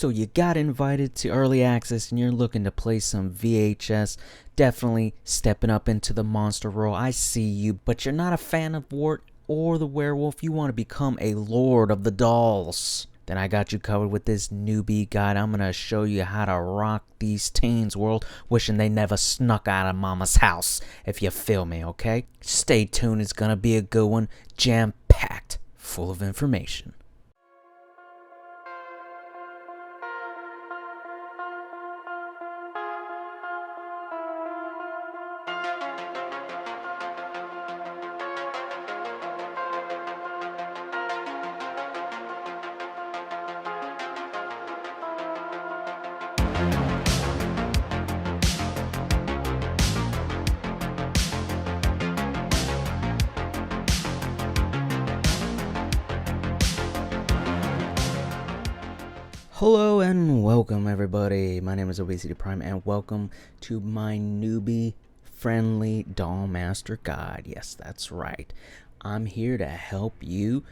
So you got invited to early access and you're looking to play some VHS. Definitely stepping up into the monster role. I see you, but you're not a fan of Wart or the werewolf. You want to become a lord of the dolls. Then I got you covered with this newbie guide. I'm going to show you how to rock these teens world, wishing they never snuck out of mama's house, if you feel me, okay? Stay tuned, it's going to be a good one, jam-packed, full of information. Hello and welcome everybody, my name is Obesity Prime and welcome to my newbie friendly doll master guide. Yes, that's right, I'm here to help you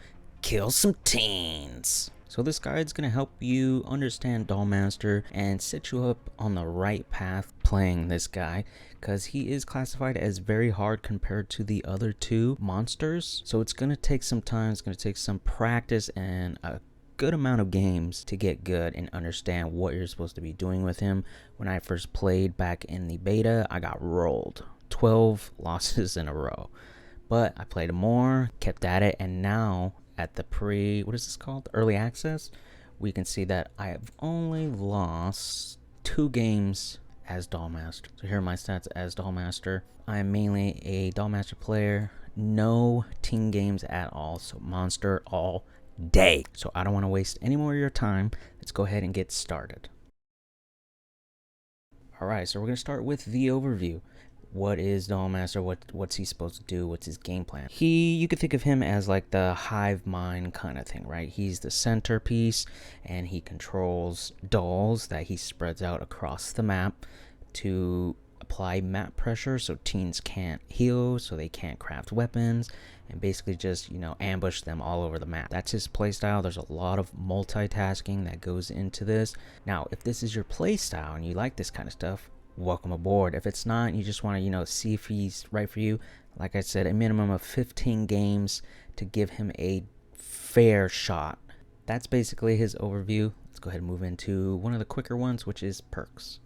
kill some teens. So this guide's going to help you understand doll master and set you up on the right path playing this guy, because he is classified as very hard compared to the other two monsters. So it's going to take some time, it's going to take some practice and a good amount of games to get good and understand what you're supposed to be doing with him. When I first played back in the beta, I got rolled 12 losses in a row, but I played more, kept at it, and now at the what is this called, early access, we can see that I have only lost 2 games as doll master. So here are my stats as doll master. I am mainly a doll master player, no teen games at all, so monster all day. So I don't want to waste any more of your time. Let's go ahead and get started. Alright, so we're going to start with the overview. What is doll master? What's he supposed to do? What's his game plan? You could think of him as like the hive mind kind of thing, right? He's the centerpiece and he controls dolls that he spreads out across the map to apply map pressure so teens can't heal, so they can't craft weapons, and basically just, you know, ambush them all over the map. That's his playstyle. There's a lot of multitasking that goes into this. Now, if this is your playstyle and you like this kind of stuff, welcome aboard. If it's not, you just want to, you know, see if he's right for you, like I said, a minimum of 15 games to give him a fair shot. That's basically his overview. Let's go ahead and move into one of the quicker ones, which is perks.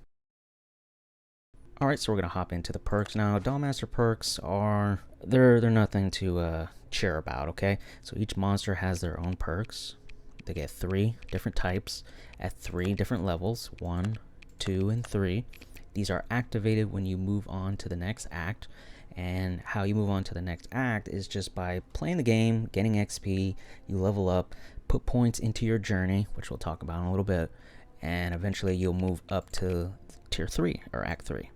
Alright, so we're going to hop into the perks now. Dollmaster perks are, they're nothing to cheer about, okay? So each monster has their own perks. They get 3 different types at 3 different levels, 1, 2, and 3. These are activated when you move on to the next act, and how you move on to the next act is just by playing the game, getting XP, you level up, put points into your journey, which we'll talk about in a little bit, and eventually you'll move up to tier 3 or act 3.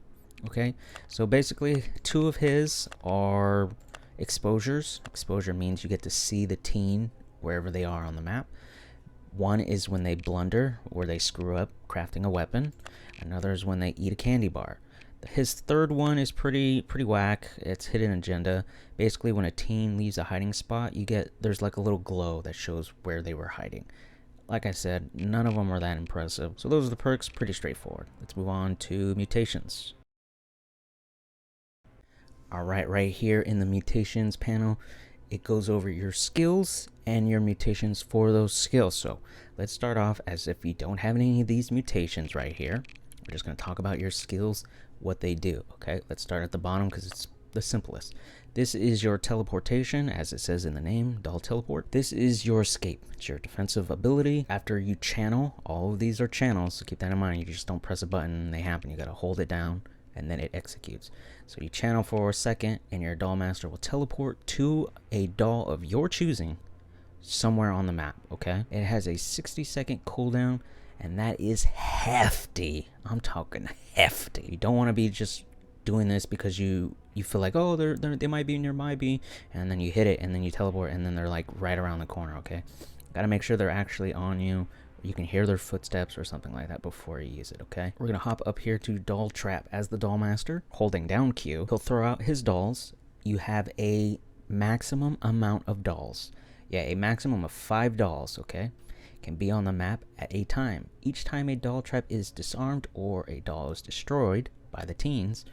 Okay, so basically 2 of his are exposures. Exposure means you get to see the teen wherever they are on the map. 1 is when they blunder, or they screw up crafting a weapon. Another is when they eat a candy bar. His 3rd one is pretty whack. It's hidden agenda. Basically, when a teen leaves a hiding spot, there's like a little glow that shows where they were hiding. Like I said, none of them are that impressive. So those are the perks, pretty straightforward. Let's move on to mutations. Alright, right here in the mutations panel, it goes over your skills and your mutations for those skills. So let's start off as if you don't have any of these mutations right here. We're just going to talk about your skills, what they do. Okay, let's start at the bottom because it's the simplest. This is your teleportation, as it says in the name, doll teleport. This is your escape. It's your defensive ability. After you channel, all of these are channels, so keep that in mind. You just don't press a button and they happen. You got to hold it down and then it executes. So you channel for a second and your doll master will teleport to a doll of your choosing somewhere on the map. Okay, it has a 60-second cooldown, and that is hefty. I'm talking hefty. You don't want to be just doing this because you feel like, oh, they might be near my B, and then you hit it and then you teleport and then they're like right around the corner. Okay, got to make sure they're actually on you. You can hear their footsteps or something like that before you use it, okay? We're going to hop up here to Doll Trap. As the Doll Master, holding down Q, he'll throw out his dolls. You have a maximum amount of dolls. Yeah, a maximum of 5 dolls, okay? can be on the map at a time. Each time a doll trap is disarmed or a doll is destroyed by the teens,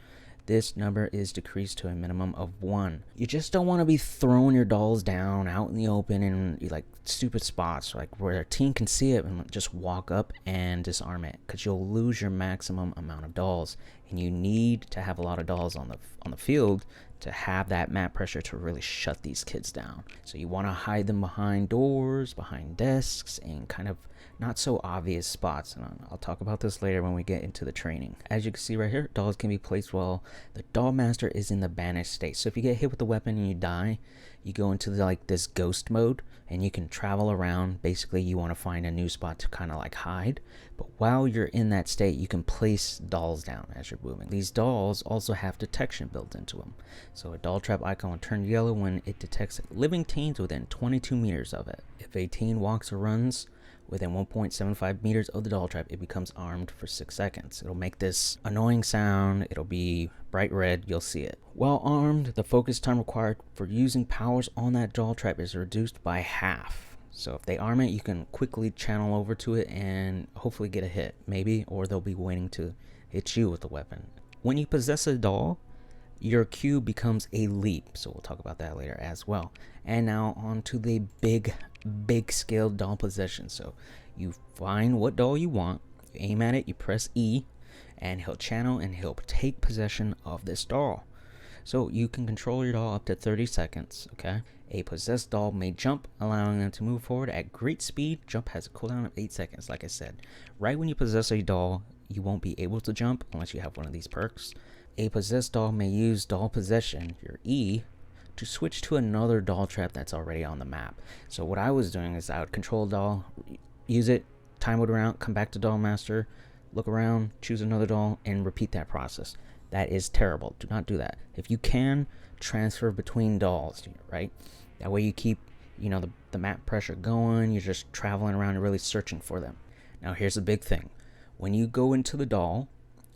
this number is decreased to a minimum of 1. You just don't want to be throwing your dolls down out in the open in like stupid spots, like where a teen can see it and just walk up and disarm it, because you'll lose your maximum amount of dolls, and you need to have a lot of dolls on the field to have that map pressure to really shut these kids down. So you want to hide them behind doors, behind desks, and kind of not so obvious spots, and I'll talk about this later when we get into the training. As you can see right here, dolls can be placed while the doll master is in the banished state. So if you get hit with the weapon and you die, you go into this ghost mode, and you can travel around. Basically, you want to find a new spot to kind of like hide, but while you're in that state, you can place dolls down as you're moving. These dolls also have detection built into them, so a doll trap icon will turn yellow when it detects living teens within 22 meters of it. If a teen walks or runs within 1.75 meters of the doll trap, it becomes armed for 6 seconds. It'll make this annoying sound. It'll be bright red. You'll see it. While armed, the focus time required for using powers on that doll trap is reduced by half. So if they arm it, you can quickly channel over to it and hopefully get a hit, maybe, or they'll be waiting to hit you with the weapon. When you possess a doll, your Q becomes a leap, so we'll talk about that later as well. And now on to the big scale doll possession. So you find what doll you want, you aim at it, you press E, and he'll channel and he'll take possession of this doll. So you can control your doll up to 30 seconds, okay? A possessed doll may jump, allowing them to move forward at great speed. Jump has a cooldown of 8 seconds, like I said. Right when you possess a doll, you won't be able to jump unless you have one of these perks. A possessed doll may use doll possession, your E, to switch to another doll trap that's already on the map. So what I was doing is I would control a doll, use it, time it around, come back to doll master, look around, choose another doll, and repeat that process. That is terrible. Do not do that. If you can, transfer between dolls, right? That way you keep, the map pressure going. You're just traveling around and really searching for them. Now here's the big thing. When you go into the doll,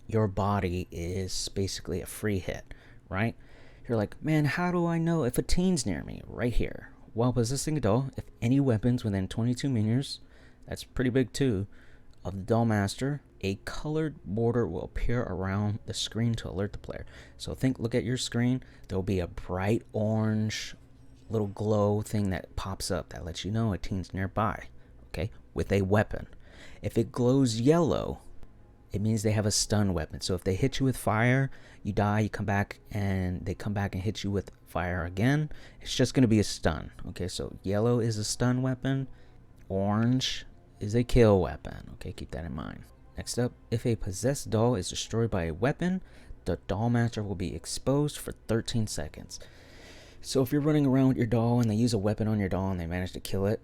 your body is basically a free hit, right? You're like, man, how do I know if a teen's near me? Right here. While possessing a doll, if any weapons within 22 meters, that's pretty big too, of the doll master, a colored border will appear around the screen to alert the player. So look at your screen. There'll be a bright orange little glow thing that pops up that lets you know a teen's nearby, okay, with a weapon. If it glows yellow, it means they have a stun weapon. So if they hit you with fire, you die, you come back, and they come back and hit you with fire again, it's just going to be a stun. Okay, so yellow is a stun weapon, orange is a kill weapon. Okay, keep that in mind. Next up, if a possessed doll is destroyed by a weapon, the doll master will be exposed for 13 seconds. So if you're running around with your doll and they use a weapon on your doll and they manage to kill it,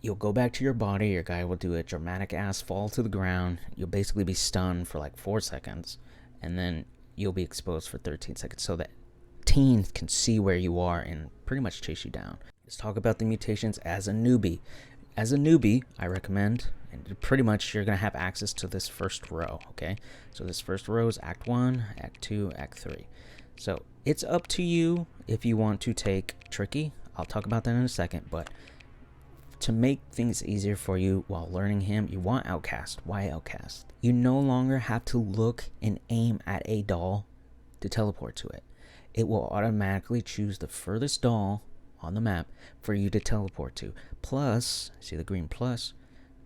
you'll go back to your body, your guy will do a dramatic ass fall to the ground, you'll basically be stunned for like 4 seconds, and then you'll be exposed for 13 seconds so that teens can see where you are and pretty much chase you down. Let's talk about the mutations as a newbie. As a newbie, I recommend, and pretty much you're going to have access to this first row, okay? So this first row is Act 1, Act 2, Act 3. So it's up to you if you want to take Tricky. I'll talk about that in a second, but to make things easier for you while learning him, you want Outcast. Why Outcast? You no longer have to look and aim at a doll to teleport to it. It will automatically choose the furthest doll on the map for you to teleport to. Plus, see the green plus,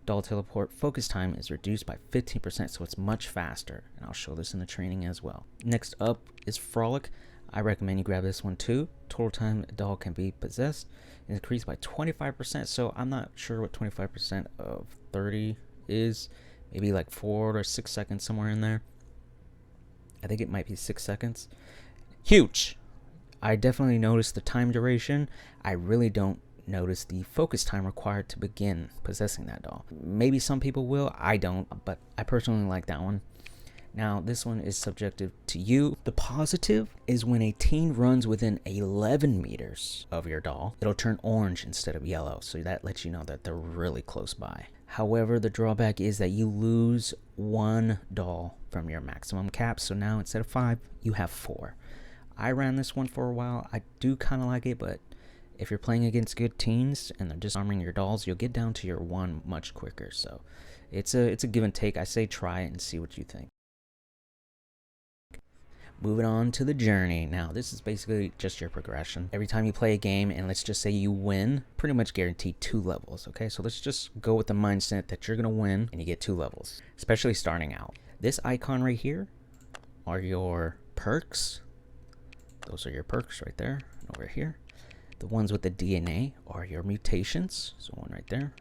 doll teleport focus time is reduced by 15%, so it's much faster. And I'll show this in the training as well. Next up is Frolic. I recommend you grab this one too. Total time a doll can be possessed is increased by 25%. So I'm not sure what 25% of 30 is. Maybe like 4 or 6 seconds, somewhere in there. I think it might be 6 seconds. Huge. I definitely noticed the time duration. I really don't notice the focus time required to begin possessing that doll. Maybe some people will. I don't, but I personally like that one. Now, this one is subjective to you. The positive is when a teen runs within 11 meters of your doll, it'll turn orange instead of yellow. So that lets you know that they're really close by. However, the drawback is that you lose 1 doll from your maximum cap. So now instead of 5, you have 4. I ran this one for a while. I do kind of like it, but If you're playing against good teams and they're disarming your dolls, you'll get down to your 1 much quicker. So it's a give and take. I say try it and see what you think. Moving on to the journey. Now, this is basically just your progression. Every time you play a game, and let's just say you win, pretty much guaranteed 2 levels, okay? So let's just go with the mindset that you're going to win, and you get 2 levels, especially starting out. This icon right here are your perks. Those are your perks right there and over here. The ones with the DNA are your mutations. So one right there,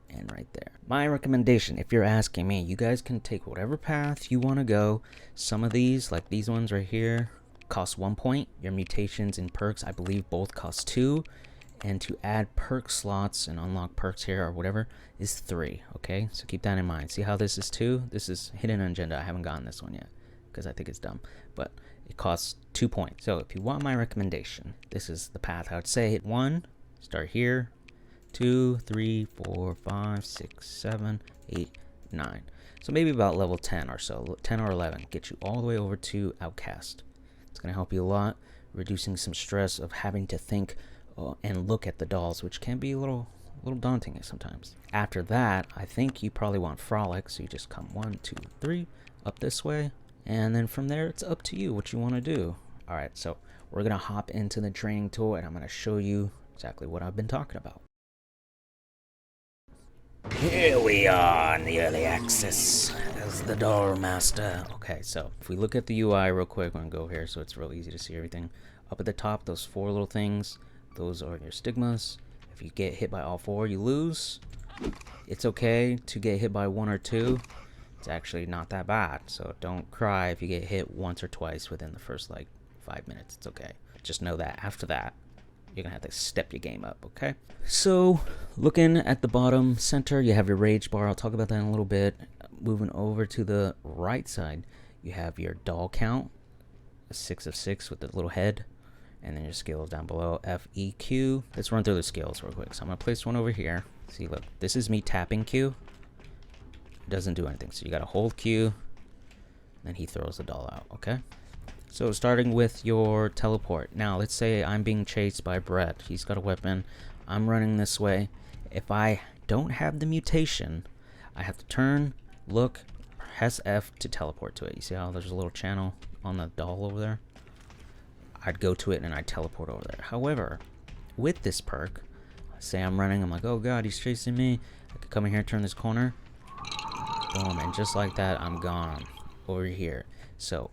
and right there. My recommendation, if you're asking me, you guys can take whatever path you want to go. Some of these, like these ones right here, cost 1 point. Your mutations and perks, I believe, both cost 2. And to add perk slots and unlock perks here or whatever is 3. Okay, so keep that in mind. See how this is 2? This is hidden agenda. I haven't gotten this one yet because I think it's dumb, but it costs 2 points. So if you want my recommendation, this is the path I would say. Hit 1, start here. 2, 3, 4, 5, 6, 7, 8, 9. So maybe about level 10 or so, 10 or 11, get you all the way over to Outcast. It's going to help you a lot, reducing some stress of having to think and look at the dolls, which can be a little daunting sometimes. After that, I think you probably want Frolic, so you just come 1, 2, 3, up this way, and then from there, it's up to you what you want to do. All right, so we're going to hop into the training tool, and I'm going to show you exactly what I've been talking about. Here we are in the early access as the doll master. Okay, so if we look at the UI real quick, I'm gonna go here so it's real easy to see everything. Up at the top, those 4 little things, those are your stigmas. If you get hit by all 4, you lose. It's okay to get hit by 1 or 2. It's actually not that bad, so don't cry if you get hit once or twice within the first like 5 minutes. It's okay. Just know that after that, you're gonna have to step your game up, okay? So, looking at the bottom center, you have your rage bar. I'll talk about that in a little bit. Moving over to the right side, you have your doll count, a 6 of 6 with the little head, and then your skills down below, F, E, Q. Let's run through the skills real quick. So I'm gonna place one over here. See, look, this is me tapping Q. It doesn't do anything, so you gotta hold Q, then he throws the doll out, okay? So starting with your teleport. Now let's say I'm being chased by Brett. He's got a weapon. I'm running this way. If I don't have the mutation, I have to turn, look, press F to teleport to it. You see how there's a little channel on the doll over there? I'd go to it and I'd teleport over there. However, with this perk, say I'm running, I'm like, oh god, he's chasing me. I could come in here, turn this corner, boom, and just like that, I'm gone over here. So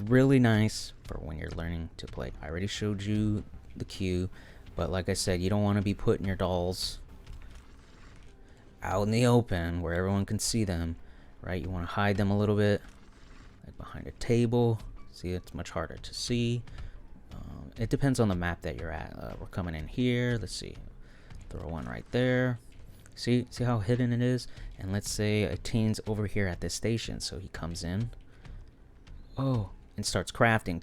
really nice for when you're learning to play. I already showed you the Q, but like I said, you don't want to be putting your dolls out in the open where everyone can see them, right? You want to hide them a little bit, like behind a table. See, it's much harder to see. It depends on the map that you're at. We're coming in here. Let's see. Throw one right there. See how hidden it is? And let's say a teen's over here at this station, so he comes in. Oh, and starts crafting.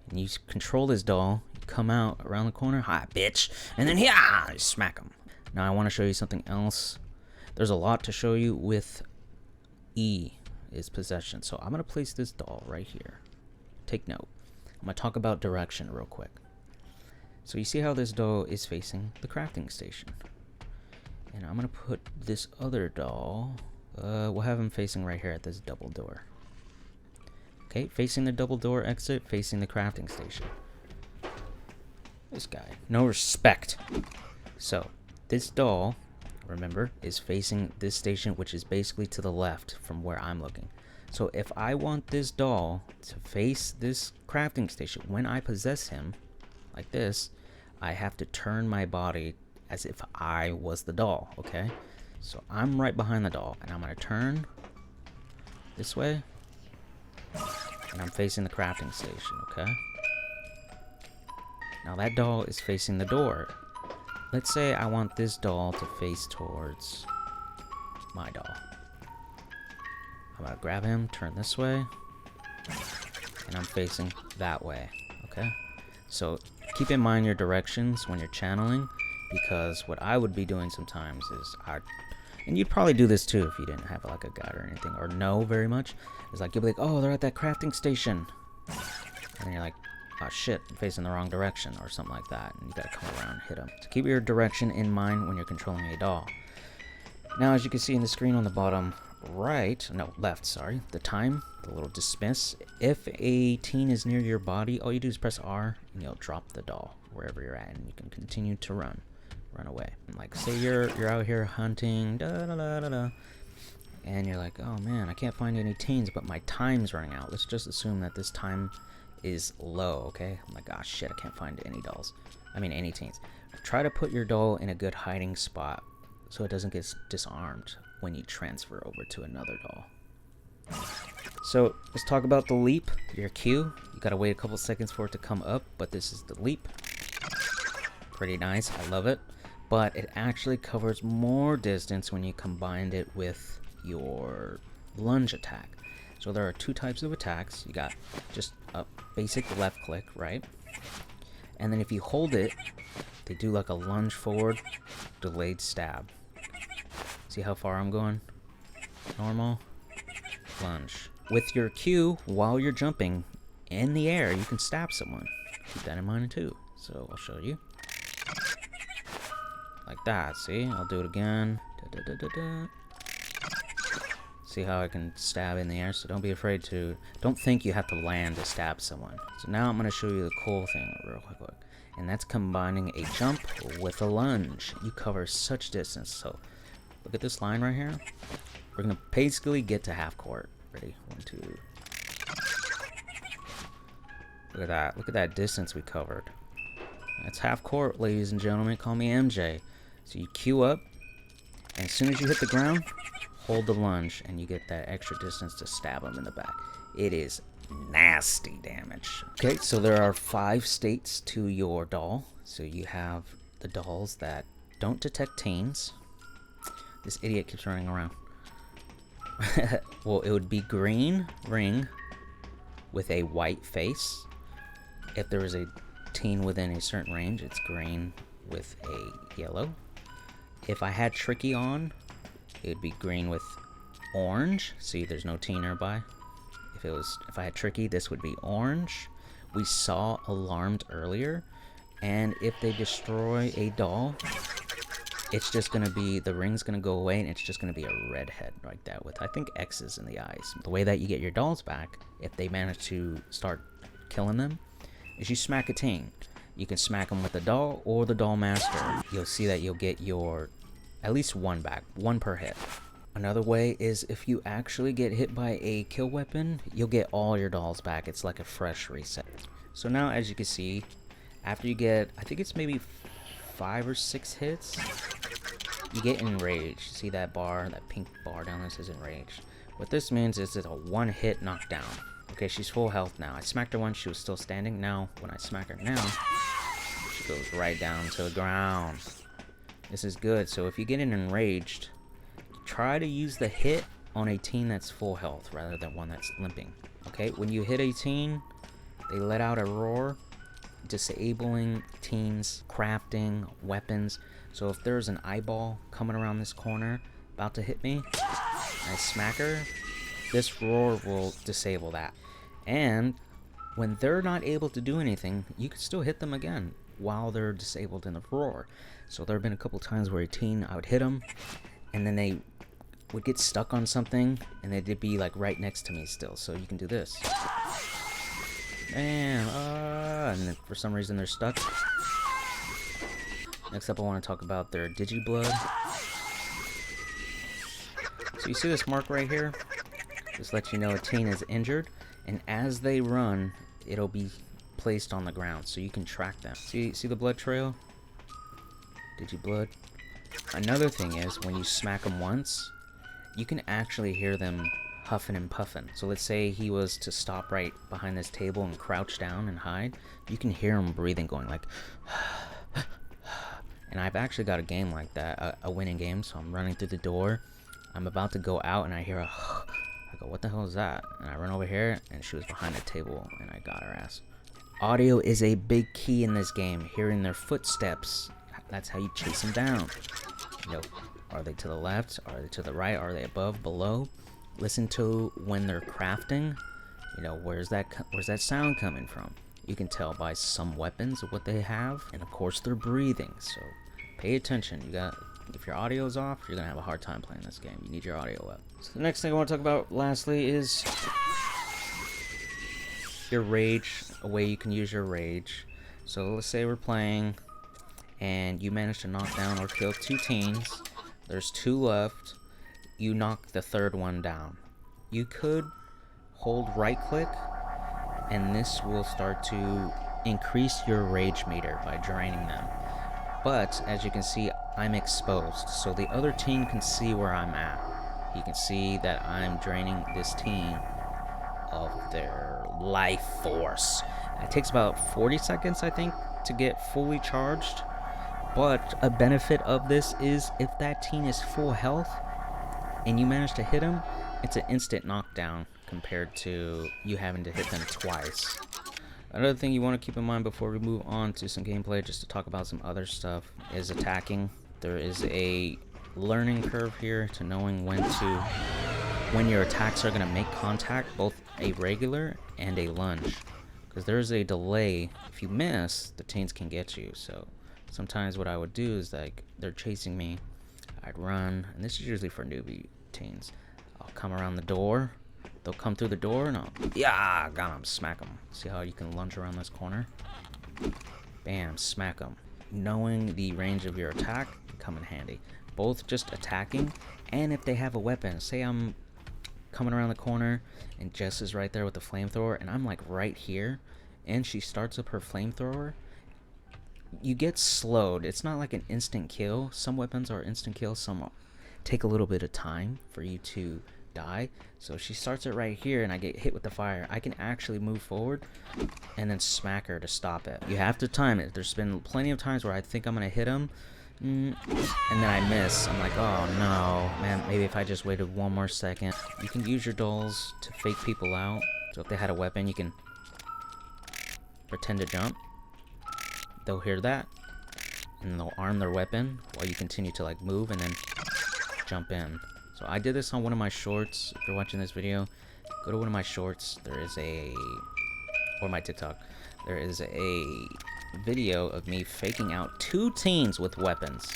And you control this doll. You come out around the corner. Hi, bitch. And then you smack him. Now I want to show you something else. There's a lot to show you with E is possession. So I'm going to place this doll right here. Take note. I'm going to talk about direction real quick. So you see how this doll is facing the crafting station. And I'm going to put this other doll, we'll have him facing right here at this double door. Okay, facing the double door exit, facing the crafting station. This guy, no respect. So, this doll, remember, is facing this station, which is basically to the left from where I'm looking. So if I want this doll to face this crafting station, when I possess him, like this, I have to turn my body as if I was the doll, okay? So I'm right behind the doll, and I'm gonna turn this way, and I'm facing the crafting station, okay? Now that doll is facing the door. Let's say I want this doll to face towards my doll. I'm gonna grab him, turn this way, and I'm facing that way, okay? So keep in mind your directions when you're channeling, because what I would be doing sometimes is and you'd probably do this too if you didn't have like a guide or anything, or know very much, is like you'll be like, oh, they're at that crafting station. And you're like, oh shit, I'm facing the wrong direction or something like that, and you gotta come around and hit them. So keep your direction in mind when you're controlling a doll. Now, as you can see in the screen on the bottom right, no, left, sorry, the time, the little dismiss. If a teen is near your body, all you do is press R and you'll drop the doll wherever you're at, and you can continue to run away. Like, say you're out here hunting, and you're like, oh man, I can't find any teens, but my time's running out. Let's just assume that this time is low, okay? I'm like, oh shit, I can't find any dolls. I mean, any teens. Try to put your doll in a good hiding spot so it doesn't get disarmed when you transfer over to another doll. So let's talk about the leap, your Q. You gotta wait a couple seconds for it to come up, but this is the leap. Pretty nice, I love it. But it actually covers more distance when you combined it with your lunge attack. So there are two types of attacks. You got just a basic left click, right? And then if you hold it, they do like a lunge forward, delayed stab. See how far I'm going? Normal, lunge. With your Q, while you're jumping in the air, you can stab someone. Keep that in mind too. So I'll show you. Like that, see? I'll do it again. See how I can stab in the air? So don't be afraid to... Don't think you have to land to stab someone. So now I'm going to show you the cool thing real quick. And that's combining a jump with a lunge. You cover such distance. So look at this line right here. We're going to basically get to half court. Ready? 1, 2. Look at that. Look at that distance we covered. That's half court, ladies and gentlemen. Call me MJ. So you queue up, and as soon as you hit the ground, hold the lunge, and you get that extra distance to stab them in the back. It is nasty damage. Okay, so there are 5 states to your doll. So you have the dolls that don't detect teens. This idiot keeps running around. Well, it would be green ring with a white face. If there is a teen within a certain range, it's green with a yellow. If I had Tricky on, it would be green with orange. See, there's no teen nearby. If I had Tricky, this would be orange. We saw Alarmed earlier, and if they destroy a doll, it's just gonna be, the ring's gonna go away, and it's just gonna be a red head like that with, I think, X's in the eyes. The way that you get your dolls back, if they manage to start killing them, is you smack a teen. You can smack them with the doll or the doll master. You'll see that you'll get your at least one back, 1 per hit. Another way is if you actually get hit by a kill weapon, you'll get all your dolls back. It's like a fresh reset. So now, as you can see, after you get, I think it's maybe 5 or 6 hits, you get enraged. See that bar, that pink bar down there says enraged. What this means is it's a 1-hit knockdown. Okay, she's full health now. I smacked her once, she was still standing. Now, when I smack her now, she goes right down to the ground. This is good. So if you get enraged, try to use the hit on a teen that's full health rather than one that's limping. Okay, when you hit a teen, they let out a roar, disabling teens, crafting, weapons. So if there's an eyeball coming around this corner, about to hit me, and I smack her, this roar will disable that. And when they're not able to do anything, you can still hit them again while they're disabled in the roar. So there have been a couple times where a teen, I would hit them, and then they would get stuck on something, and they'd be like right next to me still. So you can do this. Man, and then for some reason they're stuck. Next up, I want to talk about their Digiblood. So you see this mark right here? This lets you know a teen is injured, and as they run, it'll be placed on the ground, so you can track them. See the blood trail? Digiblood. Another thing is, when you smack them once, you can actually hear them huffing and puffing. So let's say he was to stop right behind this table and crouch down and hide. You can hear him breathing, going like, and I've actually got a game like that, a winning game. So I'm running through the door, I'm about to go out, and I hear a I go, what the hell is that? And I run over here, and she was behind the table, and I got her ass. Audio is a big key in this game. Hearing their footsteps, that's how you chase them down. You know, are they to the left? Are they to the right? Are they above, below? Listen to when they're crafting. You know, where's that sound coming from? You can tell by some weapons of what they have, and of course their breathing. So pay attention. If your audio is off, you're gonna have a hard time playing this game. You need your audio up. So the next thing I want to talk about lastly is your rage, a way you can use your rage. So let's say we're playing and you manage to knock down or kill 2 teens. There's 2 left. You knock the 3rd one down. You could hold right click and this will start to increase your rage meter by draining them. But as you can see, I'm exposed, so the other teen can see where I'm at. He can see that I'm draining this teen of their life force. It takes about 40 seconds, I think, to get fully charged. But a benefit of this is if that teen is full health and you manage to hit him, it's an instant knockdown compared to you having to hit them twice. Another thing you want to keep in mind before we move on to some gameplay, just to talk about some other stuff, is attacking. There is a learning curve here to knowing when your attacks are going to make contact, both a regular and a lunge. Because there's a delay. If you miss, the teens can get you. So sometimes what I would do is, like, they're chasing me, I'd run, and this is usually for newbie teens. I'll come around the door. They'll come through the door and I'll, got him, smack them. See how you can lunge around this corner? Bam, smack them. Knowing the range of your attack can come in handy. Both just attacking and if they have a weapon. Say I'm coming around the corner and Jess is right there with the flamethrower and I'm like right here and she starts up her flamethrower. You get slowed. It's not like an instant kill. Some weapons are instant kills, some take a little bit of time for you to die. So she starts it right here and I get hit with the fire. I can actually move forward and then smack her to stop it. You have to time it. There's been plenty of times where I think I'm gonna hit him and then I miss. I'm like, oh no, man, maybe if I just waited one more second. You can use your dolls to fake people out. So if they had a weapon, you can pretend to jump. They'll hear that and they'll arm their weapon while you continue to like move and then jump in. So I did this on one of my shorts. If you're watching this video, go to one of my shorts. Or my TikTok. There is a video of me faking out 2 teens with weapons.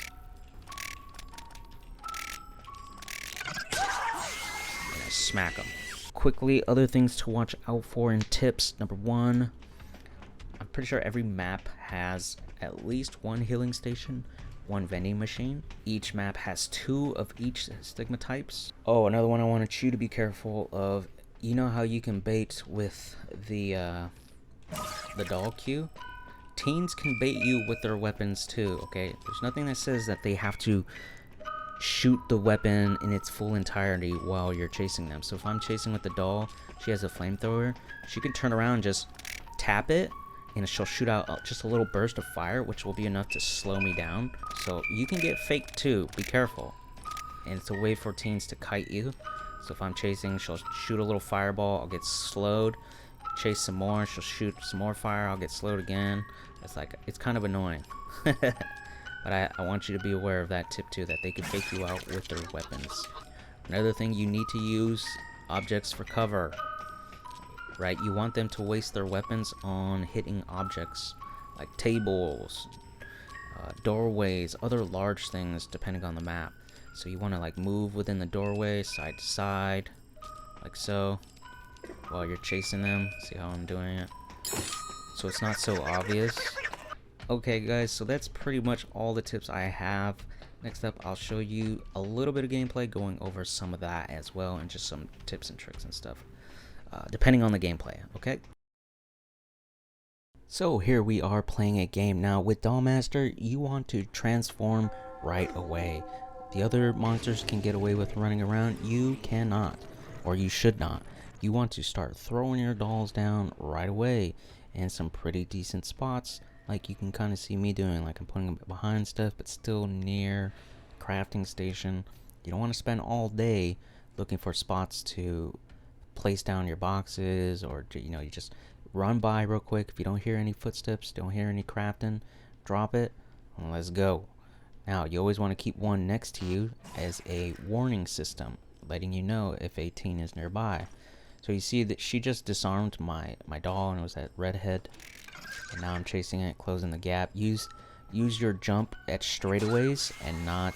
And I smack them. Quickly, other things to watch out for and tips. Number 1, I'm pretty sure every map has at least 1 healing station, 1 vending machine. Each map has 2 of each stigma types. Oh, another one I wanted you to be careful of. You know how you can bait with the doll queue? Teens can bait you with their weapons too, okay? There's nothing that says that they have to shoot the weapon in its full entirety while you're chasing them. So if I'm chasing with the doll, she has a flamethrower, she can turn around and just tap it and she'll shoot out just a little burst of fire, which will be enough to slow me down. So you can get faked too, be careful. And it's a way for teens to kite you. So if I'm chasing, she'll shoot a little fireball, I'll get slowed. Chase some more, she'll shoot some more fire, I'll get slowed again. It's kind of annoying. But I want you to be aware of that tip too, that they can fake you out with their weapons. Another thing, you need to use objects for cover. Right, you want them to waste their weapons on hitting objects like tables, doorways, other large things depending on the map. So you want to like move within the doorway side to side like so while you're chasing them. See how I'm doing it? So it's not so obvious. Okay guys, so that's pretty much all the tips I have. Next up, I'll show you a little bit of gameplay going over some of that as well, and just some tips and tricks and stuff. Depending on the gameplay, okay? So here we are playing a game. Now with Dollmaster, you want to transform right away. The other monsters can get away with running around. You cannot, or you should not. You want to start throwing your dolls down right away in some pretty decent spots, like you can kind of see me doing. Like I'm putting them behind stuff, but still near crafting station. You don't want to spend all day looking for spots to place down your boxes, or you just run by real quick. If you don't hear any footsteps, don't hear any crafting, drop it and let's go. Now you always want to keep one next to you as a warning system, letting you know if a teen is nearby. So you see that she just disarmed my doll, and it was that redhead And now I'm chasing it, closing the gap. Use your jump at straightaways and not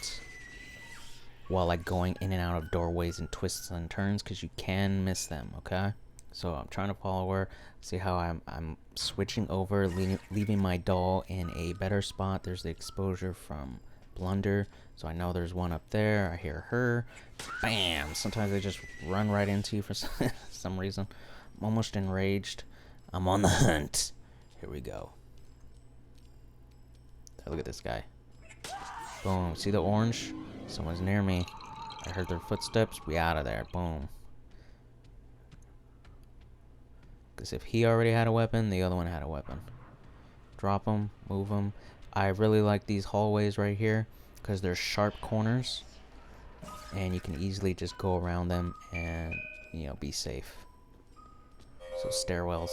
while like going in and out of doorways and twists and turns, because you can miss them, okay? So I'm trying to follow her. See how I'm switching over, leaving my doll in a better spot. There's the exposure from Blunder, so I know there's one up there. I hear her. Bam! Sometimes they just run right into you for some reason. I'm almost enraged. I'm on the hunt. Here we go. Look at this guy. Boom. See the orange? Someone's near me. I heard their footsteps. We out of there. Boom. Because if he already had a weapon, the other one had a weapon. Drop him. Move him. I really like these hallways right here because they're sharp corners. And you can easily just go around them and, you know, be safe. So stairwells.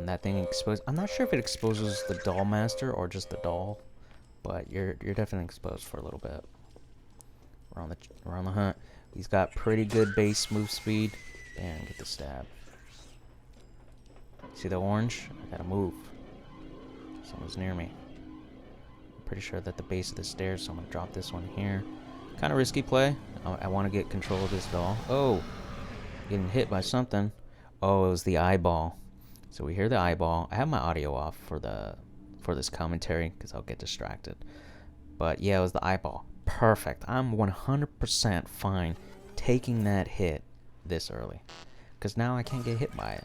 That thing exposed. I'm not sure if it exposes the doll master or just the doll, but you're definitely exposed for a little bit. We're on the hunt. He's got pretty good base move speed. Bam, get the stab. See the orange? I gotta move. Someone's near me. I'm pretty sure that the base of the stairs, so I'm gonna drop this one here. Kind of risky play. I want to get control of this doll. Oh, getting hit by something. Oh, it was the eyeball. So we hear the eyeball. I have my audio off for this commentary because I'll get distracted. But yeah, it was the eyeball. Perfect. I'm 100% fine taking that hit this early, because now I can't get hit by it.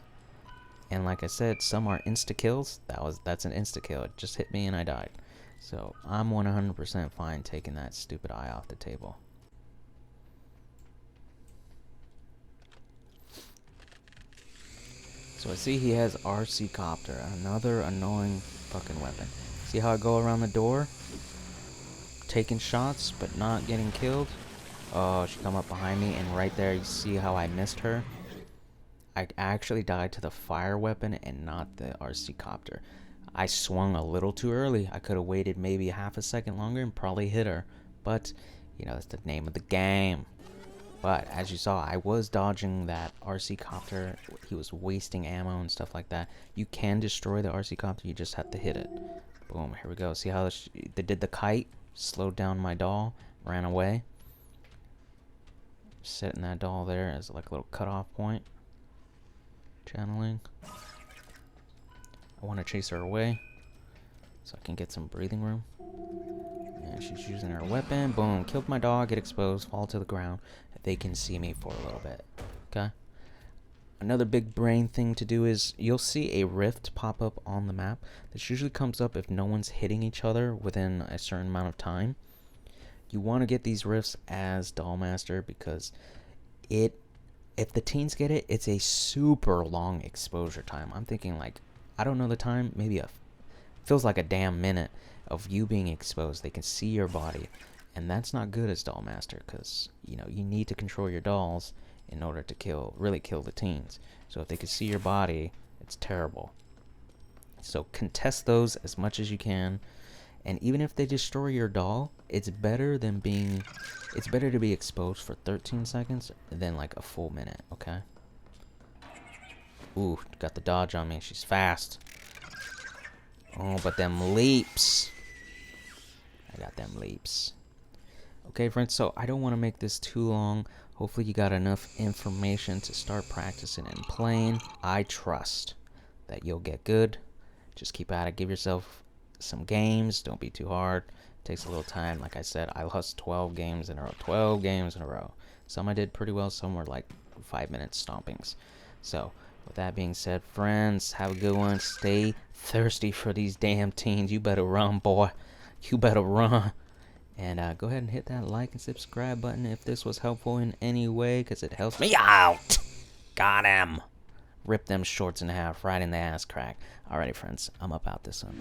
And like I said, some are insta kills. That's an insta kill. It just hit me and I died. So I'm 100% fine taking that stupid eye off the table. So I see he has RC Copter, another annoying fucking weapon. See how I go around the door? Taking shots, but not getting killed? Oh, she come up behind me, and right there, you see how I missed her? I actually died to the fire weapon and not the RC Copter. I swung a little too early. I could have waited maybe half a second longer and probably hit her. But, you know, that's the name of the game. But, as you saw, I was dodging that RC Copter. He was wasting ammo and stuff like that. You can destroy the RC Copter, you just have to hit it. Boom, here we go. See how they did the kite? Slowed down my doll, ran away. Setting that doll there as like a little cutoff point. Channeling. I want to chase her away so I can get some breathing room. And she's using her weapon. Boom, killed my dog, get exposed, fall to the ground. They can see me for a little bit. Okay. Another big brain thing to do is you'll see a rift pop up on the map. This usually comes up if no one's hitting each other within a certain amount of time. You want to get these rifts as Dollmaster because if the teens get it, it's a super long exposure time. I'm thinking like, I don't know the time, maybe feels like a damn minute of you being exposed. They can see your body, and that's not good as Dollmaster because, you know, you need to control your dolls in order to really kill the teens. So if they can see your body, it's terrible. So contest those as much as you can, and even if they destroy your doll, it's better to be exposed for 13 seconds than like a full minute, okay? Ooh, got the dodge on me. She's fast. Oh, but them leaps. I got them leaps. Okay, friends, so I don't want to make this too long. Hopefully you got enough information to start practicing and playing. I trust that you'll get good. Just keep at it. Give yourself some games. Don't be too hard. It takes a little time. Like I said, I lost 12 games in a row. 12 games in a row. Some I did pretty well. Some were like 5-minute stompings. So, with that being said, friends, have a good one. Stay thirsty for these damn teens. You better run, boy. You better run. And go ahead and hit that like and subscribe button if this was helpful in any way, because it helps me out. Got him. Rip them shorts in half right in the ass crack. Alrighty, friends. I'm up out this one.